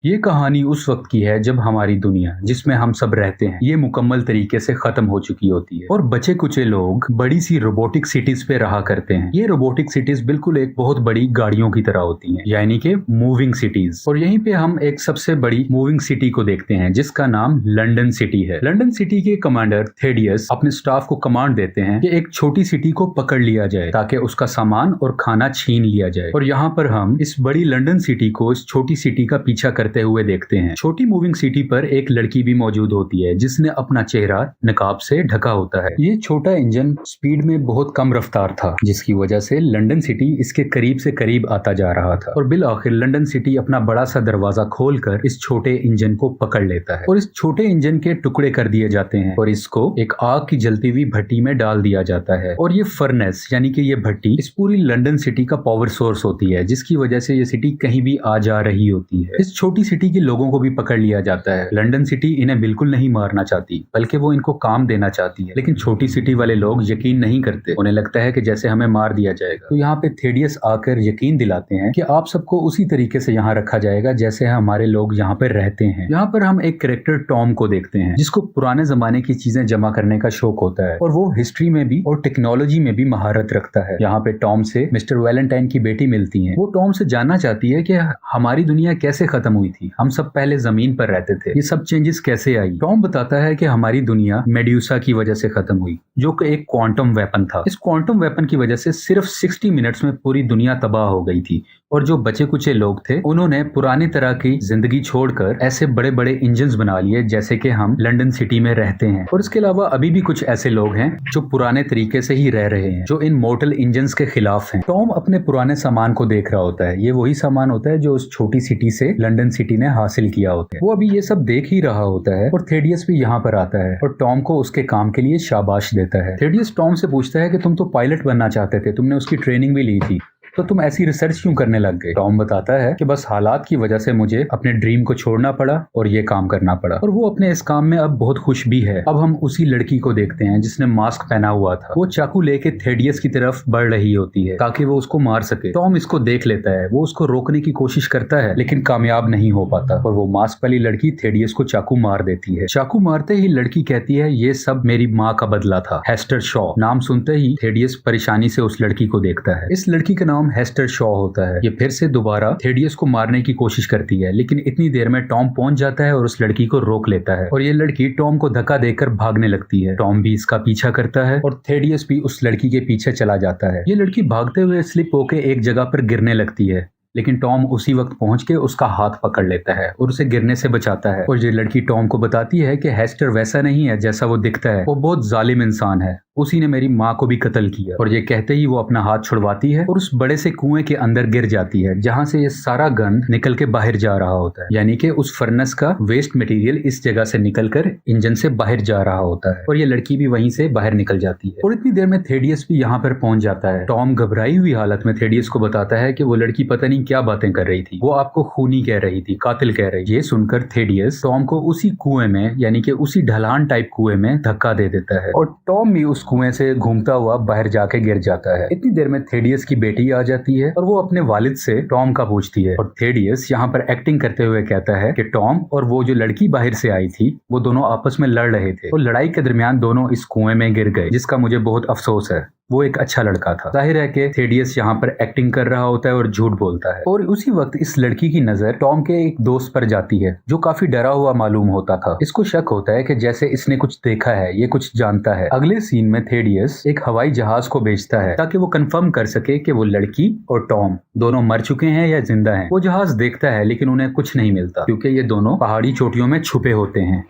ये कहानी उस वक्त की है जब हमारी दुनिया जिसमें हम सब रहते हैं ये मुकम्मल तरीके से खत्म हो चुकी होती है और बचे कुचे लोग बड़ी सी रोबोटिक सिटीज पे रहा करते हैं। ये रोबोटिक सिटीज बिल्कुल एक बहुत बड़ी गाड़ियों की तरह होती हैं, यानी कि मूविंग सिटीज। और यहीं पे हम एक सबसे बड़ी मूविंग सिटी को देखते हैं जिसका नाम लंदन सिटी है। लंदन सिटी के कमांडर थेडियस अपने स्टाफ को कमांड देते हैं कि एक छोटी सिटी को पकड़ लिया जाए ताकि उसका सामान और खाना छीन लिया जाए। और यहाँ पर हम इस बड़ी लंदन सिटी को इस छोटी सिटी का पीछा करते हुए देखते हैं। छोटी मूविंग सिटी पर एक लड़की भी मौजूद होती है जिसने अपना चेहरा नकाब से ढका होता है। ये छोटा इंजन स्पीड में बहुत कम रफ्तार था जिसकी वजह से लंदन सिटी इसके करीब से करीब आता जा रहा था और बिल आखिर लंदन सिटी अपना बड़ा सा दरवाजा खोलकर इस छोटे इंजन को पकड़ लेता है और इस छोटे इंजन के टुकड़े कर दिए जाते हैं और इसको एक आग की जलती हुई भट्टी में डाल दिया जाता है। और ये फर्नेस यानी कि ये भट्टी इस पूरी लंदन सिटी का पावर सोर्स होती है जिसकी वजह से ये सिटी कहीं भी आ जा रही होती है। इस छोटी सिटी के लोगों को भी पकड़ लिया जाता है। लंदन सिटी इन्हें बिल्कुल नहीं मारना चाहती बल्कि वो इनको काम देना चाहती है, लेकिन छोटी सिटी वाले लोग यकीन नहीं करते। उन्हें लगता है कि जैसे हमें मार दिया जाएगा। तो यहाँ पे थेडियस आकर यकीन दिलाते हैं कि आप सबको उसी तरीके से यहाँ रखा जाएगा जैसे हमारे लोग यहाँ पर रहते हैं। यहाँ पर हम एक कैरेक्टर टॉम को देखते हैं जिसको पुराने जमाने की चीजें जमा करने का शौक होता है और वो हिस्ट्री में भी और टेक्नोलॉजी में भी महारत रखता है। यहाँ पे टॉम से मिस्टर वैलेंटाइन की बेटी मिलती है। वो टॉम से जानना चाहती है कि हमारी दुनिया कैसे खत्म हुई थी, हम सब पहले जमीन पर रहते थे, ये सब चेंजेस कैसे आई। टॉम बताता है कि हमारी दुनिया मेड्यूसा की वजह से खत्म हुई जो कि एक क्वांटम वेपन था। इस क्वांटम वेपन की वजह से सिर्फ 60 मिनट्स में पूरी दुनिया तबाह हो गई थी और जो बचे कुचे लोग थे उन्होंने पुरानी तरह की जिंदगी छोड़कर ऐसे बड़े बड़े इंजन्स बना लिए जैसे कि हम लंदन सिटी में रहते हैं। और इसके अलावा अभी भी कुछ ऐसे लोग हैं जो पुराने तरीके से ही रह रहे हैं, जो इन मोर्टल इंजन्स के खिलाफ हैं। टॉम अपने पुराने सामान को देख रहा होता है। ये वही सामान होता है जो उस छोटी सिटी से लंदन सिटी ने हासिल किया होता है। वो अभी ये सब देख ही रहा होता है और थेडियस भी यहाँ पर आता है और टॉम को उसके काम के लिए शाबाश देता है। थेडियस टॉम से पूछता है कि तुम तो पायलट बनना चाहते थे, तुमने उसकी ट्रेनिंग भी ली थी, तो तुम ऐसी रिसर्च क्यों करने लग गए। टॉम बताता है कि बस हालात की वजह से मुझे अपने ड्रीम को छोड़ना पड़ा और ये काम करना पड़ा और वो अपने इस काम में अब बहुत खुश भी है। अब हम उसी लड़की को देखते हैं जिसने मास्क पहना हुआ था। वो चाकू लेके थेडियस की तरफ बढ़ रही होती है ताकि वो उसको मार सके। टॉम इसको देख लेता है, वो उसको रोकने की कोशिश करता है लेकिन कामयाब नहीं हो पाता और वो मास्क वाली लड़की थेडियस को चाकू मार देती है। चाकू मारते ही लड़की कहती है ये सब मेरी माँ का बदला था। हेस्टर शॉ नाम सुनते ही थेडियस परेशानी से उस लड़की को देखता है। इस लड़की का नाम हेस्टर शॉ होता है। ये फिर से दोबारा थेडियस को मारने की कोशिश करती है लेकिन इतनी देर में टॉम पहुंच जाता है और उस लड़की को रोक लेता है और ये लड़की टॉम को धक्का देकर भागने लगती है। टॉम भी इसका पीछा करता है और थेडियस भी उस लड़की के पीछे चला जाता है। ये लड़की भागते हुए स्लिप होकर एक जगह पर गिरने लगती है लेकिन टॉम उसी वक्त पहुंच के उसका हाथ पकड़ लेता है और उसे गिरने से बचाता है। और ये लड़की टॉम को बताती है कि हेस्टर वैसा नहीं है जैसा वो दिखता है, वो बहुत जालिम इंसान है, उसी ने मेरी माँ को भी कत्ल किया। और ये कहते ही वो अपना हाथ छुड़वाती है और उस बड़े से कुएं के अंदर गिर जाती है जहां से ये सारा गंद निकल के बाहर जा रहा होता है, यानी कि उस फर्नेस का वेस्ट मटेरियल इस जगह से निकलकर इंजन से बाहर जा रहा होता है और ये लड़की भी वहीं से बाहर निकल जाती है। और इतनी देर में थेडियस भी यहाँ पर पहुंच जाता है। टॉम घबराई हुई हालत में थेडियस को बताता है कि वो लड़की पता नहीं क्या बातें कर रही थी, वो आपको खूनी कह रही थी, कातिल कह रही। ये सुनकर थेडियस टॉम को उसी कुएं में यानी कि उसी ढलान टाइप कुएं में धक्का दे देता है और टॉम भी उस कुएं से घूमता हुआ बाहर जाके गिर जाता है। इतनी देर में थेडियस की बेटी आ जाती है और वो अपने वालिद से टॉम का पूछती है और थेडियस यहाँ पर एक्टिंग करते हुए कहता है कि टॉम और वो जो लड़की बाहर से आई थी वो दोनों आपस में लड़ रहे थे और लड़ाई के दरमियान दोनों इस कुएं में गिर गए, जिसका मुझे बहुत अफसोस है। वो एक अच्छा लड़का था। जाहिर है कि थेडियस यहाँ पर एक्टिंग कर रहा होता है और झूठ बोलता है। और उसी वक्त इस लड़की की नजर टॉम के एक दोस्त पर जाती है जो काफी डरा हुआ मालूम होता था। इसको शक होता है कि जैसे इसने कुछ देखा है, ये कुछ जानता है। अगले सीन में थेडियस एक हवाई जहाज को भेजता है ताकि वो कंफर्म कर सके कि वो लड़की और टॉम दोनों मर चुके हैं या जिंदा हैं। वो जहाज देखता है लेकिन उन्हें कुछ नहीं मिलता क्योंकि ये दोनों पहाड़ी चोटियों में छुपे होते हैं।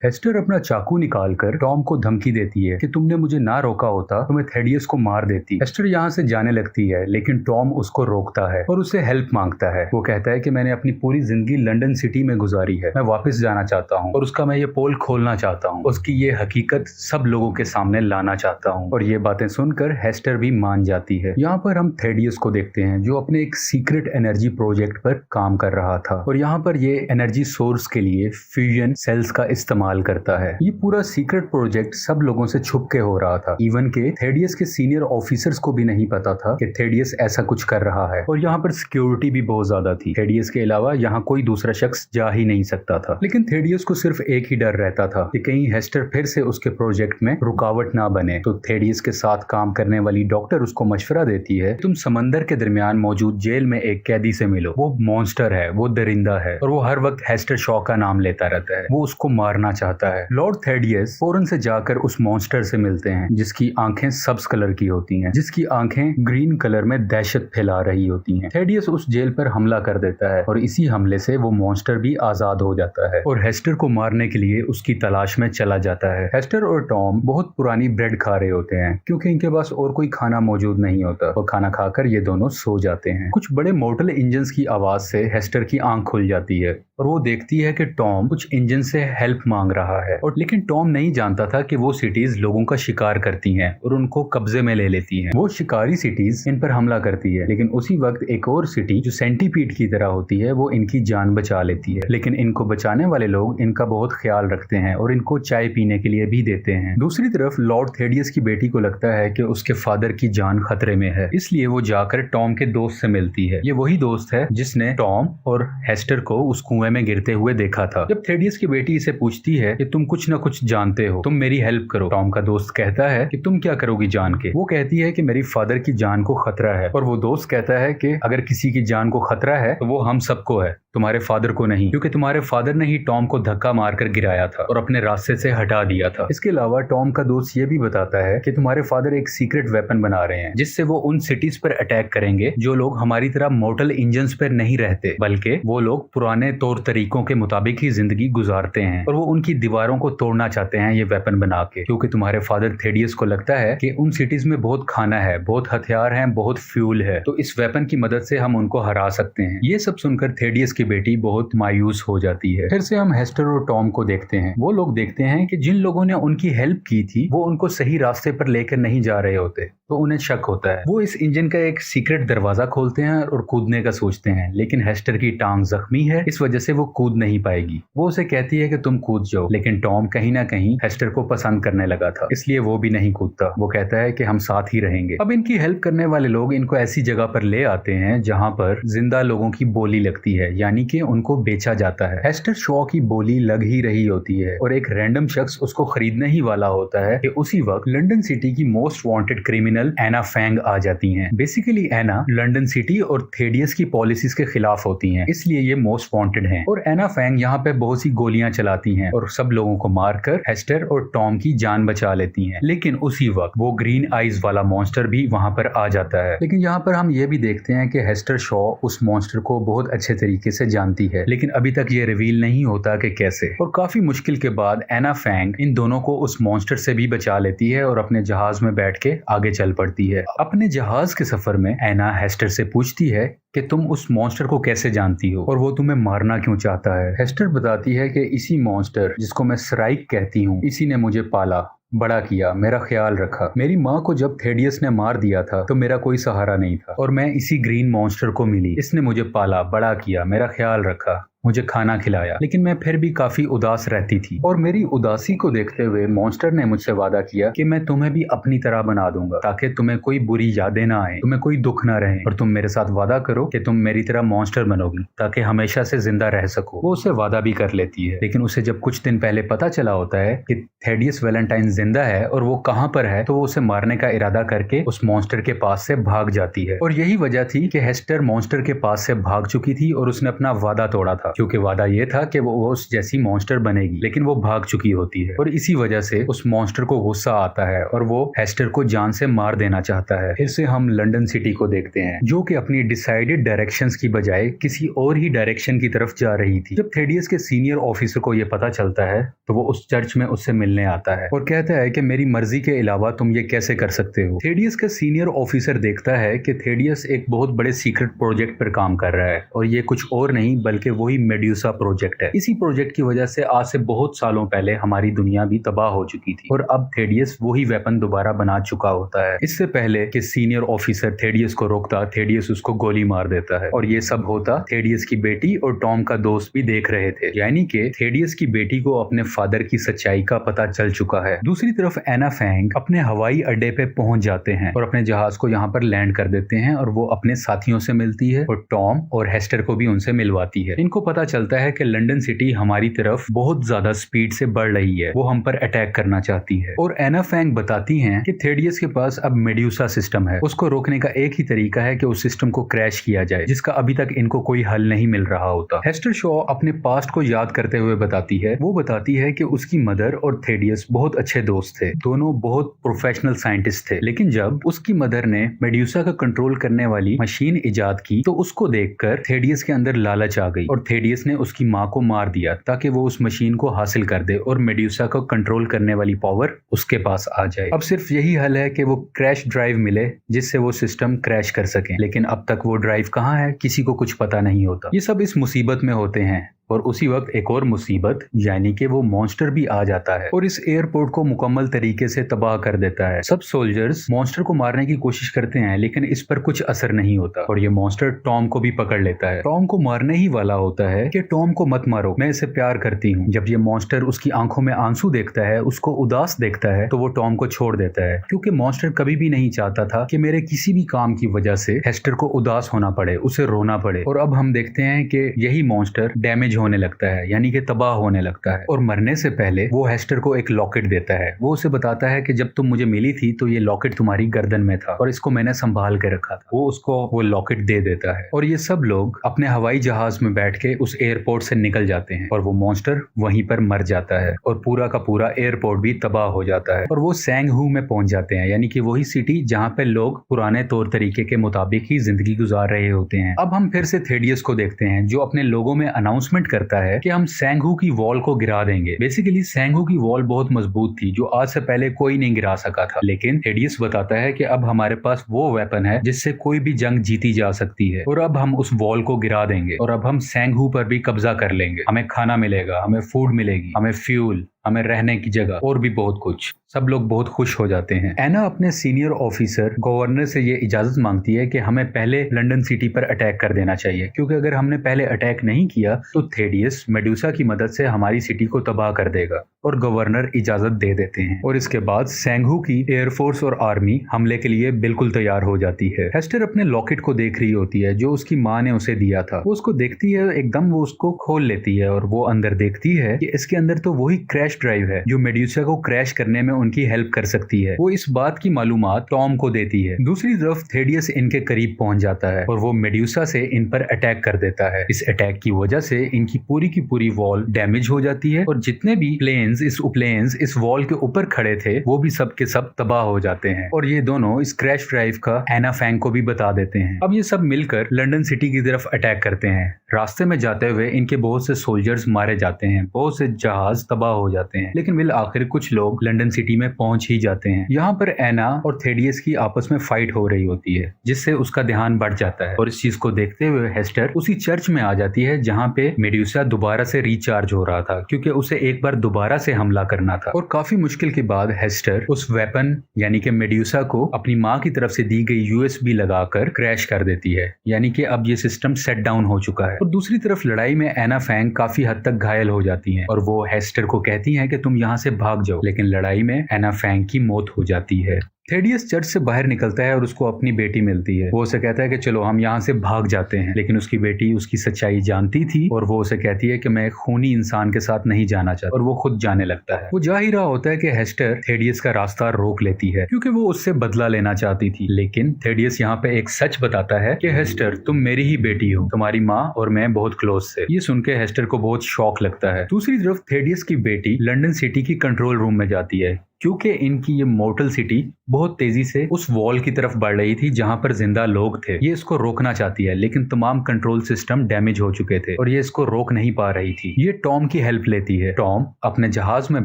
हेस्टर अपना चाकू निकालकर टॉम को धमकी देती है कि तुमने मुझे ना रोका होता तो मैं थेडियस को मार देती। हेस्टर यहाँ से जाने लगती है लेकिन टॉम उसको रोकता है और उससे हेल्प मांगता है। वो कहता है कि मैंने अपनी पूरी जिंदगी लंदन सिटी में गुजारी है, मैं वापस जाना चाहता हूँ और उसका मैं ये पोल खोलना चाहता हूँ, उसकी ये हकीकत सब लोगों के सामने लाना चाहता हूँ। और ये बातें सुनकर हेस्टर भी मान जाती है। यहाँ पर हम थेडियस को देखते हैं जो अपने एक सीक्रेट एनर्जी प्रोजेक्ट पर काम कर रहा था और यहाँ पर ये एनर्जी सोर्स के लिए फ्यूजन सेल्स का इस्तेमाल इस्तेमाल करता है। ये पूरा सीक्रेट प्रोजेक्ट सब लोगों से छुप के हो रहा था। इवन के थेडियस के सीनियर ऑफिसर्स को भी नहीं पता था कि थेडियस ऐसा कुछ कर रहा है, और यहाँ पर सिक्योरिटी भी बहुत ज्यादा थी। थेडियस के अलावा यहाँ कोई दूसरा शख्स जा ही नहीं सकता था। लेकिन थेडियस को सिर्फ एक ही डर रहता था कि कहीं हेस्टर फिर से उसके प्रोजेक्ट में रुकावट ना बने। तो थेडियस के साथ काम करने वाली डॉक्टर उसको मशवरा देती है, तुम समंदर के दरमियान मौजूद जेल में एक कैदी से मिलो। वो मॉन्स्टर है, वो दरिंदा है, और वो हर वक्त हेस्टर शॉ का नाम लेता रहता है। वो उसको मारना चाहता है। लॉर्ड थेडियस फौरन से जाकर उस मॉन्स्टर से मिलते हैं, जिसकी आंखें सब्ज कलर की होती हैं, जिसकी आंखें ग्रीन कलर में दहशत फैला रही होती हैं। थेडियस उस जेल पर हमला कर देता है, और इसी हमले से वो मॉन्स्टर भी आजाद हो जाता है और हेस्टर को मारने के लिए उसकी तलाश में चला जाता है। हेस्टर और टॉम बहुत पुरानी ब्रेड खा रहे होते हैं, क्योंकि इनके पास और कोई खाना मौजूद नहीं होता, और खाना खाकर ये दोनों सो जाते हैं। कुछ बड़े मोटर इंजन की आवाज से हेस्टर की आंख खुल जाती है, और वो देखती है कि टॉम कुछ इंजन से हेल्प मांग रहा है। और लेकिन टॉम नहीं जानता था कि वो सिटीज लोगों का शिकार करती हैं और उनको कब्जे में ले लेती हैं। वो शिकारी सिटीज इन पर हमला करती है, लेकिन उसी वक्त एक और सिटी जो सेंटीपीड की तरह होती है वो इनकी जान बचा लेती है। लेकिन इनको बचाने वाले लोग इनका बहुत ख्याल रखते हैं और इनको चाय पीने के लिए भी देते हैं। दूसरी तरफ लॉर्ड थेडियस की बेटी को लगता है कि उसके फादर की जान खतरे में है, इसलिए वो जाकर टॉम के दोस्त से मिलती है। ये वही दोस्त है जिसने टॉम और हेस्टर को उस कुएं में गिरते हुए देखा था। जब थेडियस की बेटी इसे पूछती है कि तुम कुछ न कुछ जानते हो, तुम मेरी हेल्प करो, टॉम का दोस्त कहता है कि तुम क्या करोगी जान के। वो कहती है कि मेरी फादर की जान को खतरा है, और वो दोस्त कहता है कि अगर किसी की जान को खतरा है तो वो हम सबको है, तुम्हारे फादर को नहीं, क्योंकि तुम्हारे फादर ने ही टॉम को धक्का मारकर गिराया था और अपने रास्ते से हटा दिया था। इसके अलावा टॉम का दोस्त ये भी बताता है कि तुम्हारे फादर एक सीक्रेट वेपन बना रहे हैं, जिससे वो उन सिटीज पर अटैक करेंगे जो लोग हमारी तरह मोटल इंजन्स पर नहीं रहते, बल्कि वो लोग पुराने तौर तरीकों के मुताबिक ही जिंदगी गुजारते हैं, और वो उनकी दीवारों को तोड़ना चाहते हैं ये वेपन बना के, क्योंकि तुम्हारे फादर थेडियस को लगता है कि उन सिटीज में बहुत खाना है, बहुत हथियार हैं, बहुत फ्यूल है, तो इस वेपन की मदद से हम उनको हरा सकते हैं। ये सब सुनकर थेडियस की बेटी बहुत मायूस हो जाती है। फिर से हम हेस्टर और टॉम को देखते हैं। वो लोग देखते हैं कि जिन लोगों ने उनकी हेल्प की थी वो उनको सही रास्ते पर लेकर नहीं जा रहे होते, तो उन्हें शक होता है। वो इस इंजन का एक सीक्रेट दरवाजा खोलते हैं और कूदने का सोचते हैं, लेकिन हेस्टर की टांग जख्मी है, इस वजह से वो कूद नहीं पाएगी। वो उसे कहती है कि तुम कूद जाओ, लेकिन टॉम कहीं ना कहीं हेस्टर को पसंद करने लगा था, इसलिए वो भी नहीं कूदता। वो कहता है कि हम साथ ही रहेंगे। अब इनकी हेल्प करने वाले लोग इनको ऐसी जगह पर ले आते हैं जहाँ पर जिंदा लोगों की बोली लगती है, यानी कि उनको बेचा जाता है। हेस्टर शॉ की बोली लग ही रही होती है और एक रैंडम शख्स उसको खरीदने ही वाला होता है कि उसी वक्त लंदन सिटी की मोस्ट वांटेड क्रिमिनल एना फैंग आ जाती हैं। बेसिकली एना लंदन सिटी और थेडियस की पॉलिसीज के खिलाफ होती हैं, इसलिए ये मोस्ट वांटेड हैं। और एना फैंग यहाँ पे बहुत सी गोलियां चलाती हैं और सब लोगों को मारकर हेस्टर और टॉम की जान बचा लेती हैं। लेकिन उसी वक्त वो ग्रीन आइज वाला मॉन्स्टर भी वहां पर आ जाता है। लेकिन यहाँ पर हम ये भी देखते हैं कि हेस्टर शॉ उस मॉन्स्टर को बहुत अच्छे तरीके से जानती है, लेकिन अभी तक ये रिवील नहीं होता कि कैसे। और काफी मुश्किल के बाद एना फैंग इन दोनों को उस मॉन्स्टर से भी बचा लेती है और अपने जहाज में बैठ के आगे चल पड़ती है। अपने जहाज के सफर में एना हेस्टर से पूछती है कि तुम उस मॉन्स्टर को कैसे जानती हो और वो तुम्हें मारना क्यों चाहता है। हेस्टर बताती है कि इसी मॉन्स्टर जिसको मैं स्राइक कहती हूँ, इसी ने मुझे पाला, बड़ा किया, मेरा ख्याल रखा। मेरी माँ को जब थेडियस ने मार दिया था तो मेरा कोई सहारा नहीं था और मैं इसी ग्रीन मॉन्स्टर को मिली। इसने मुझे पाला, बड़ा किया, मेरा ख्याल रखा, मुझे खाना खिलाया, लेकिन मैं फिर भी काफी उदास रहती थी। और मेरी उदासी को देखते हुए मॉन्स्टर ने मुझसे वादा किया कि मैं तुम्हें भी अपनी तरह बना दूंगा, ताकि तुम्हें कोई बुरी यादें ना आए, तुम्हें कोई दुख ना रहे, और तुम मेरे साथ वादा करो कि तुम मेरी तरह मॉन्स्टर बनोगी ताकि हमेशा से जिंदा रह सको। वो उसे वादा भी कर लेती है, लेकिन उसे जब कुछ दिन पहले पता चला होता है कि थेडियस वैलेंटाइन जिंदा है और वो कहाँ पर है, तो वो उसे मारने का इरादा करके उस मॉन्स्टर के पास से भाग जाती है। और यही वजह थी कि हेस्टर मॉन्स्टर के पास से भाग चुकी थी और उसने अपना वादा तोड़ा था, क्योंकि वादा ये था कि वो उस जैसी मॉन्स्टर बनेगी, लेकिन वो भाग चुकी होती है। और इसी वजह से उस मॉन्स्टर को गुस्सा आता है और वो हेस्टर को जान से मार देना चाहता है। फिर से हम लंदन सिटी को देखते हैं, जो कि अपनी डिसाइडेड डायरेक्शंस की बजाय किसी और ही डायरेक्शन की तरफ जा रही थी। जब थेडियस के सीनियर ऑफिसर को ये पता चलता है तो वो उस चर्च में उससे मिलने आता है और कहता है कि मेरी मर्जी के अलावा तुम ये कैसे कर सकते हो। थेडियस का सीनियर ऑफिसर देखता है कि थेडियस एक बहुत बड़े सीक्रेट प्रोजेक्ट पर काम कर रहा है और ये कुछ और नहीं बल्कि वही मेड्यूसा प्रोजेक्ट है। इसी प्रोजेक्ट की वजह से आज से बहुत सालों पहले हमारी दुनिया भी तबाह हो चुकी थी और अब थेडियस वही वेपन दोबारा बना चुका होता है। इससे पहले कि सीनियर ऑफिसर थेडियस को रोकता, थेडियस उसको गोली मार देता है और ये सब होता थेडियस की बेटी और टॉम का दोस्त भी देख रहे थे। यानी कि थेडियस की बेटी को अपने फादर की सच्चाई का पता चल चुका है। दूसरी तरफ एना फैंग अपने हवाई अड्डे पे पहुंच जाते हैं और अपने जहाज को यहाँ पर लैंड कर देते हैं और वो अपने साथियों से मिलती है और टॉम और हेस्टर को भी उनसे मिलवाती है। इनको पता चलता है कि लंदन सिटी हमारी तरफ बहुत ज्यादा स्पीड से बढ़ रही है, वो हम पर अटैक करना चाहती है। और एना फैंग बताती हैं कि थेडियस के पास अब मेड्यूसा सिस्टम है, उसको रोकने का एक ही तरीका है कि उस सिस्टम को क्रैश किया जाए, जिसका अभी तक इनको कोई हल नहीं मिल रहा होता। हेस्टर शॉ अपने पास्ट को याद करते हुए बताती है कि उसकी मदर और थेडियस बहुत अच्छे दोस्त थे, दोनों बहुत प्रोफेशनल साइंटिस्ट थे। लेकिन जब उसकी मदर ने मेड्यूसा का कंट्रोल करने वाली मशीन इजाद की तो उसको देखकर थेडियस के अंदर लालच आ गई और थेडियस ने उसकी माँ को मार दिया ताकि वो उस मशीन को हासिल कर दे और मेड्यूसा को कंट्रोल करने वाली पावर उसके पास आ जाए। अब सिर्फ यही हल है कि वो क्रैश ड्राइव मिले जिससे वो सिस्टम क्रैश कर सके, लेकिन अब तक वो ड्राइव कहाँ है किसी को कुछ पता नहीं होता। ये सब इस मुसीबत में होते हैं और उसी वक्त एक और मुसीबत यानी कि वो मॉन्स्टर भी आ जाता है और इस एयरपोर्ट को मुकम्मल तरीके से तबाह कर देता है। सब सोल्जर्स मॉन्स्टर को मारने की कोशिश करते हैं लेकिन इस पर कुछ असर नहीं होता और ये मॉन्स्टर टॉम को भी पकड़ लेता है। टॉम को मारने ही वाला होता है कि टॉम को मत मारो, मैं इसे प्यार करती हूँ। जब ये मॉन्स्टर उसकी आंखों में आंसू देखता है, उसको उदास देखता है, तो वो टॉम को छोड़ देता है क्योंकि मॉन्स्टर कभी भी नहीं चाहता था कि मेरे किसी भी काम की वजह से हेस्टर को उदास होना पड़े, उसे रोना पड़े। और अब हम देखते हैं कि यही मॉन्स्टर डैमेज होने लगता है यानी कि तबाह होने लगता है और मरने से पहले वो हेस्टर को एक लॉकेट देता है। वो उसे बताता है कि जब तुम मुझे मिली थी तो ये लॉकेट तुम्हारी गर्दन में था और इसको मैंने संभाल के रखा था। वो उसको वो लॉकेट दे देता है और ये सब लोग अपने हवाई जहाज में बैठ के उस एयरपोर्ट से निकल जाते हैं और वो मॉन्स्टर वहीं पर मर जाता है और पूरा का पूरा एयरपोर्ट भी तबाह हो जाता है और वो सैंगहू में पहुंच जाते हैं यानी कि वही सिटी जहाँ पे लोग पुराने तौर तरीके के मुताबिक ही जिंदगी गुजार रहे होते हैं। अब हम फिर से थेडियस को देखते हैं जो अपने लोगों में अनाउंसमेंट करता है कि हम सैंगहू की वॉल को गिरा देंगे। बेसिकली सैंगहू की वॉल बहुत मजबूत थी जो आज से पहले कोई नहीं गिरा सका था, लेकिन थेडियस बताता है कि अब हमारे पास वो वेपन है जिससे कोई भी जंग जीती जा सकती है और अब हम उस वॉल को गिरा देंगे और अब हम सैंगहू पर भी कब्जा कर लेंगे। हमें खाना मिलेगा, हमें फूड मिलेगी, हमें फ्यूल, हमें रहने की जगह और भी बहुत कुछ। सब लोग बहुत खुश हो जाते हैं। एना अपने सीनियर ऑफिसर गवर्नर से ये इजाजत मांगती है कि हमें पहले लंदन सिटी पर अटैक कर देना चाहिए क्योंकि अगर हमने पहले अटैक नहीं किया तो थेडियस मेडुसा की मदद से हमारी सिटी को तबाह कर देगा और गवर्नर इजाजत दे देते हैं और इसके बाद सैंगहू की एयरफोर्स और आर्मी हमले के लिए बिल्कुल तैयार हो जाती है। हेस्टर अपने लॉकेट को देख रही होती है जो उसकी माँ ने उसे दिया था। वो उसको देखती है, एकदम वो उसको खोल लेती है और वो अंदर देखती है कि इसके अंदर तो वही क्रैश ड्राइव है जो मेडुसा को क्रैश करने में उनकी हेल्प कर सकती है। वो इस बात की मालूमात टॉम को देती है। दूसरी तरफ थेडियस इनके करीब पहुंच जाता है और वो मेडुसा से इन पर अटैक कर देता है। इस अटैक की वजह से इनकी पूरी की पूरी वॉल डैमेज हो जाती है और जितने भी प्लेन्स इस वॉल के ऊपर खड़े थे वो भी सब के सब तबाह हो जाते हैं और ये दोनों इस क्रैश ड्राइव का एना फैंग को भी बता देते हैं। अब ये सब मिलकर लंदन सिटी की तरफ अटैक करते हैं। रास्ते में जाते हुए इनके बहुत से सोल्जर्स मारे जाते हैं, बहुत से जहाज तबाह हो जाते हैं, लेकिन बिल आखिर कुछ लोग लंदन सिटी में पहुंच ही जाते हैं। यहाँ पर एना और थेडियस की आपस में फाइट हो रही होती है जिससे उसका ध्यान बढ़ जाता है और इस चीज को देखते हुए हेस्टर उसी चर्च में आ जाती है जहाँ पे मेडुसा दोबारा से रिचार्ज हो रहा था क्योंकि उसे एक बार दोबारा से हमला करना था। और काफी मुश्किल के बाद हेस्टर उस वेपन यानी कि मेडुसा को अपनी माँ की तरफ से दी गई यूएसबी लगाकर क्रैश कर देती है, यानी कि अब ये सिस्टम सेट डाउन हो चुका है। और दूसरी तरफ लड़ाई में एना फैंग काफी हद तक घायल हो जाती हैं और वो हेस्टर को कहती हैं कि तुम यहाँ से भाग जाओ, लेकिन लड़ाई में एना फैंग की मौत हो जाती है। थेडियस चर्च से बाहर निकलता है और उसको अपनी बेटी मिलती है। वो उसे कहता है कि चलो हम यहाँ से भाग जाते हैं, लेकिन उसकी बेटी उसकी सच्चाई जानती थी और वो उसे कहती है कि मैं खूनी इंसान के साथ नहीं जाना चाहता और वो खुद जाने लगता है। वो जा ही रहा होता है कि हेस्टर थेडियस का रास्ता रोक लेती है क्योंकि वो उससे बदला लेना चाहती थी, लेकिन थेडियस यहाँ पे एक सच बताता है कि हेस्टर तुम मेरी ही बेटी हो, तुम्हारी माँ और मैं बहुत क्लोज थे। ये सुन के हेस्टर को बहुत शौक लगता है। दूसरी तरफ थेडियस की बेटी लंदन सिटी की कंट्रोल रूम में जाती है क्योंकि इनकी ये मोर्टल सिटी बहुत तेजी से उस वॉल की तरफ बढ़ रही थी जहां पर जिंदा लोग थे। ये इसको रोकना चाहती है, लेकिन तमाम कंट्रोल सिस्टम डैमेज हो चुके थे और ये इसको रोक नहीं पा रही थी। ये टॉम की हेल्प लेती है। टॉम अपने जहाज में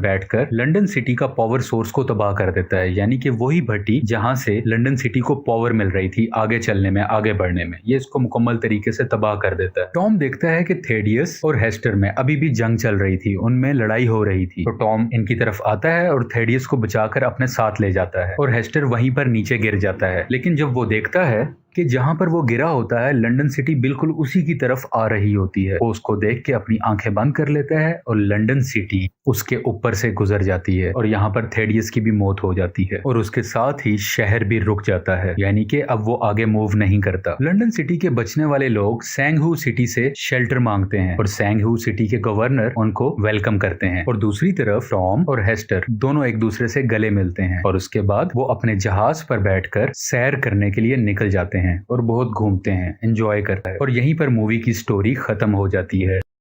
बैठकर लंदन सिटी का पावर सोर्स को तबाह कर देता है, यानी कि वही भट्टी जहां से लंदन सिटी को पावर मिल रही थी आगे चलने में, आगे बढ़ने में। ये इसको मुकम्मल तरीके से तबाह कर देता है। टॉम देखता है कि थेडियस और हेस्टर में अभी भी जंग चल रही थी, उनमें लड़ाई हो रही थी। तो टॉम इनकी तरफ आता है और थेडियस को बचाकर अपने साथ ले जाता है और हेस्टर वहीं पर नीचे गिर जाता है। लेकिन जब वो देखता है कि जहां पर वो गिरा होता है लंदन सिटी बिल्कुल उसी की तरफ आ रही होती है, वो उसको देख के अपनी आंखें बंद कर लेता है और लंदन सिटी उसके ऊपर से गुजर जाती है और यहाँ पर थेडियस की भी मौत हो जाती है और उसके साथ ही शहर भी रुक जाता है, यानी कि अब वो आगे मूव नहीं करता। लंदन सिटी के बचने वाले लोग सैंगहू सिटी से शेल्टर मांगते हैं और सैंगहू सिटी के गवर्नर उनको वेलकम करते हैं और दूसरी तरफ टॉम और हेस्टर दोनों एक दूसरे से गले मिलते हैं और उसके बाद वो अपने जहाज पर बैठकर सैर करने के लिए निकल जाते हैं और बहुत घूमते हैं, एंजॉय करते हैं और यहीं पर मूवी की स्टोरी खत्म हो जाती है।